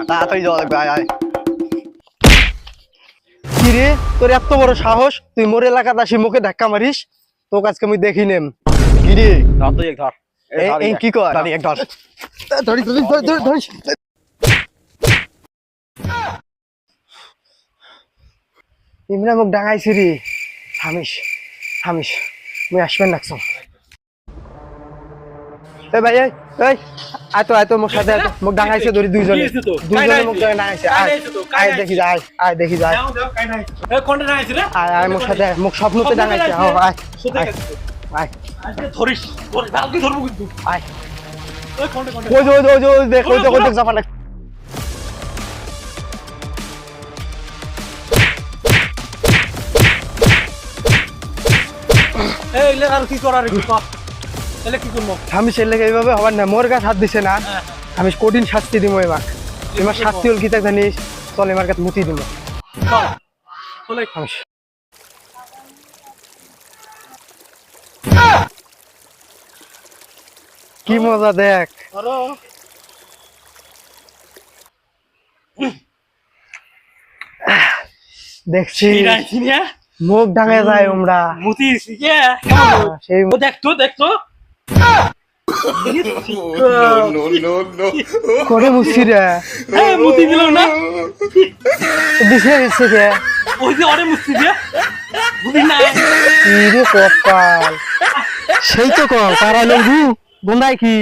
তাড়াতাড়ি যাওয়া লাগবে, আয় আয়। কি রে, তোর এত বড় সাহস, তুই মোর এলাকাত আসি মুখে ধাক্কা মারিস? তোকে আজকে আমি দেখি নেম। কি রে, ধর তুই এক ধর। এই কি কর? দাঁড়ি এক ধর। ধরি ধরি ধরি ধরি ধরি। ইমরা মুখ ডাঙাইছি রে। থামিস থামিস, মুই আসবেন রাখছ। এই ভাই, এই এই আয় তো মোর সাথে আয় তো। মুখ ডাঙাইছে ধরি দুইজনে, দুইজনে মুখ ডাঙাইছে। আয় আয় দেখি যায়, আয় দেখি যায়। আয় আয় মোর সাথে, মুখ স্বপ্নতে ডাঙাইছে। আয় আয় আয় ধরিস কালকে ধরবো কিন্তু। আয়। ওই যে ওই যে ওই যে ওই দেখ, ওই দেখ, ওই দেখ জাপান। এই লে আর কি করার কি কর, এলে কি করবো? আমি ছেলে এইভাবে হবার না, মোর গাছ হাত দিছে না, আমি কঠিন শাস্তি দিব এবার। এবার শাস্তি হল কি তা জানিস? চল এবার কাছে মুতি দিব। বলে কি মজা দেখ। ধরো দেখছি চিনিয়া মুখ ডাঙে যায় ওমরা। মুতি শিখে সেই ও দেখতো দেখতো করে মুছি রে, হ্যাঁ মুতি দিল না, দিছে দিছে কে ওই যে অরে মুতি দিয়ে মুতি না কি রে কপাল। সেই তো কর তারা লঙ্গু গোন্দাই কি